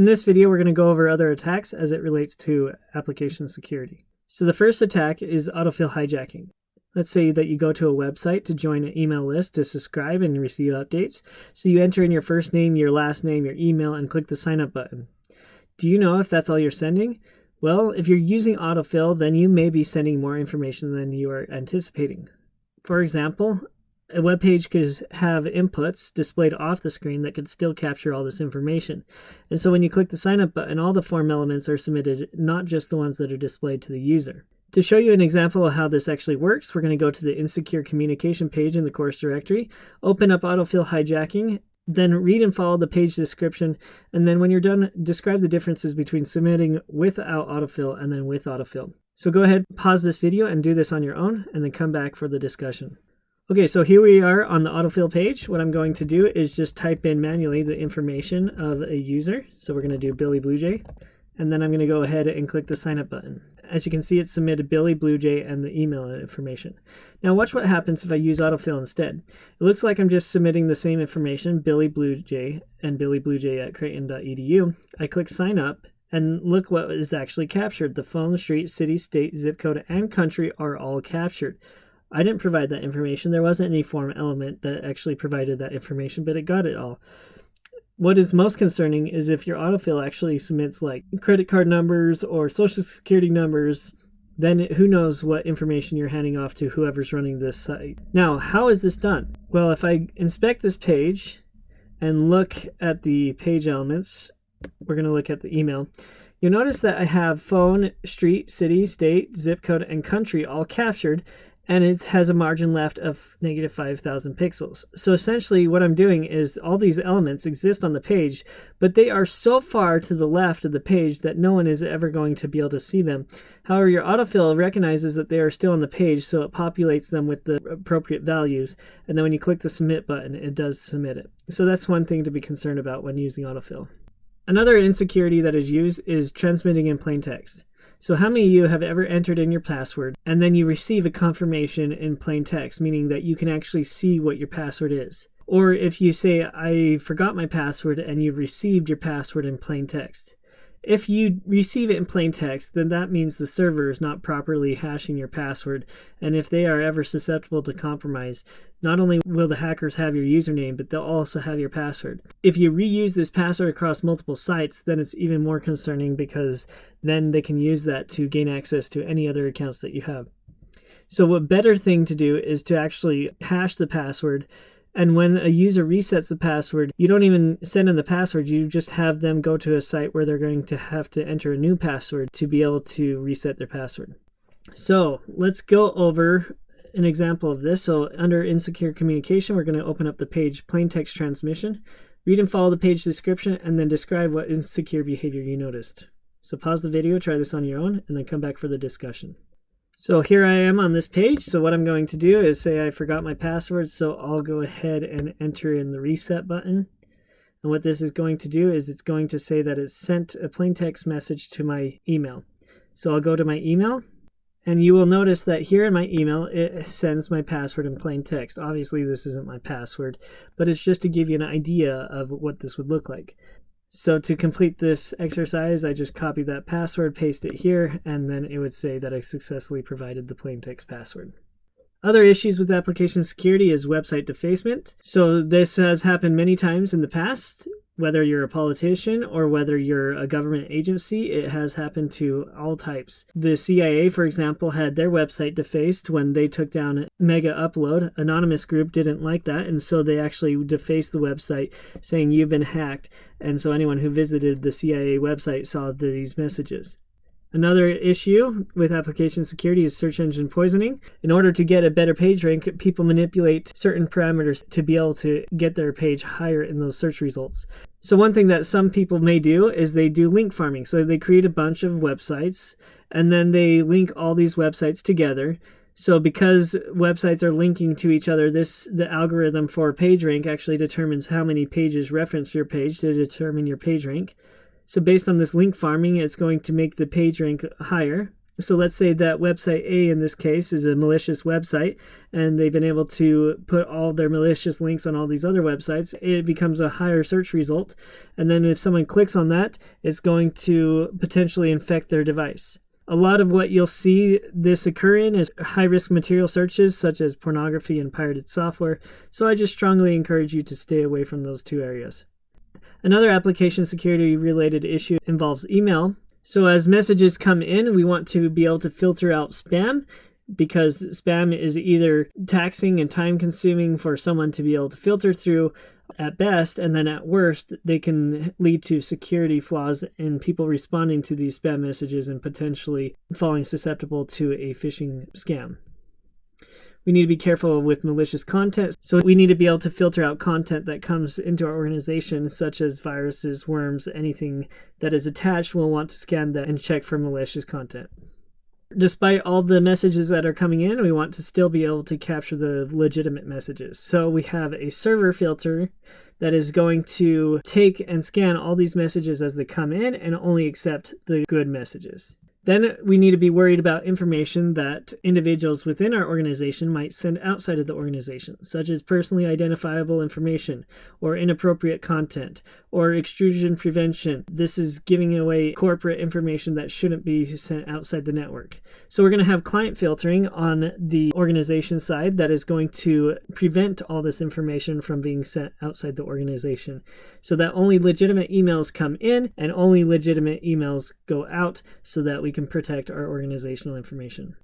In this video, we're going to go over other attacks as it relates to application security. So the first attack is autofill hijacking. Let's say that you go to a website to join an email list to subscribe and receive updates. So you enter in your first name, your last name, your email, and click the sign up button. Do you know if that's all you're sending? Well, if you're using autofill, then you may be sending more information than you are anticipating. For example, a web page could have inputs displayed off the screen that could still capture all this information. And so when you click the sign up button, all the form elements are submitted, not just the ones that are displayed to the user. To show you an example of how this actually works, we're going to go to the insecure communication page in the course directory, open up autofill hijacking, then read and follow the page description, and then when you're done, describe the differences between submitting without autofill and then with autofill. So go ahead, pause this video and do this on your own, and then come back for the discussion. Okay, so here we are on the autofill page. What I'm going to do is just type in manually the information of a user. So we're going to do Billy Blue Jay, and then I'm going to go ahead and click the sign up button. As you can see, it submitted Billy Blue Jay and the email information. Now watch what happens if I use autofill instead. It looks like I'm just submitting the same information, Billy Blue Jay and Billy Blue Jay at Creighton.edu. I click sign up, and look what is actually captured. The phone, street, city, state, zip code, and country are all captured. I didn't provide that information. There wasn't any form element that actually provided that information, but it got it all. What is most concerning is if your autofill actually submits like credit card numbers or social security numbers, then who knows what information you're handing off to whoever's running this site. Now, how is this done? Well, if I inspect this page and look at the page elements, we're going to look at the email. You'll notice that I have phone, street, city, state, zip code, and country all captured, and it has a margin left of negative 5,000 pixels. So essentially what I'm doing is all these elements exist on the page, but they are so far to the left of the page that no one is ever going to be able to see them. However, your autofill recognizes that they are still on the page, so it populates them with the appropriate values, and then when you click the submit button, it does submit it. So that's one thing to be concerned about when using autofill. Another insecurity that is used is transmitting in plain text. So how many of you have ever entered in your password and then you receive a confirmation in plain text, meaning that you can actually see what your password is? Or if you say, I forgot my password, and you've received your password in plain text. If you receive it in plain text, then that means the server is not properly hashing your password, and if they are ever susceptible to compromise, not only will the hackers have your username, but they'll also have your password. If you reuse this password across multiple sites, then it's even more concerning because then they can use that to gain access to any other accounts that you have. So a better thing to do is to actually hash the password. And when a user resets the password, you don't even send in the password, you just have them go to a site where they're going to have to enter a new password to be able to reset their password. So let's go over an example of this. So under insecure communication, we're going to open up the page Plaintext transmission, read and follow the page description, and then describe what insecure behavior you noticed. So pause the video, try this on your own, and then come back for the discussion. So here I am on this page. So what I'm going to do is say I forgot my password, so I'll go ahead and enter in the reset button. And what this is going to do is it's going to say that it sent a plain text message to my email. So I'll go to my email, and you will notice that here in my email it sends my password in plain text. Obviously this isn't my password, but it's just to give you an idea of what this would look like. So to complete this exercise, I just copy that password, paste it here, and then it would say that I successfully provided the plain text password. Other issues with application security is website defacement. So this has happened many times in the past. Whether you're a politician or whether you're a government agency, it has happened to all types. The CIA, for example, had their website defaced when they took down Mega Upload. Anonymous group didn't like that, and so they actually defaced the website, saying you've been hacked, and so anyone who visited the CIA website saw these messages. Another issue with application security is search engine poisoning. In order to get a better page rank, people manipulate certain parameters to be able to get their page higher in those search results. So one thing that some people may do is they do link farming. So they create a bunch of websites and then they link all these websites together. So because websites are linking to each other, the algorithm for PageRank actually determines how many pages reference your page to determine your PageRank. So based on this link farming, it's going to make the PageRank higher. So let's say that website A in this case is a malicious website, and they've been able to put all their malicious links on all these other websites. It becomes a higher search result, and then if someone clicks on that, it's going to potentially infect their device. A lot of what you'll see this occur in is high-risk material searches such as pornography and pirated software, so I just strongly encourage you to stay away from those two areas. Another application security related issue involves email. So as messages come in, we want to be able to filter out spam, because spam is either taxing and time consuming for someone to be able to filter through at best, and then at worst, they can lead to security flaws in people responding to these spam messages and potentially falling susceptible to a phishing scam. We need to be careful with malicious content, so we need to be able to filter out content that comes into our organization, such as viruses, worms, anything that is attached. We'll want to scan that and check for malicious content. Despite all the messages that are coming in, we want to still be able to capture the legitimate messages. So we have a server filter that is going to take and scan all these messages as they come in and only accept the good messages. Then we need to be worried about information that individuals within our organization might send outside of the organization, such as personally identifiable information or inappropriate content or extrusion prevention. This is giving away corporate information that shouldn't be sent outside the network. So we're going to have client filtering on the organization side that is going to prevent all this information from being sent outside the organization, so that only legitimate emails come in and only legitimate emails go out, so that we can protect our organizational information.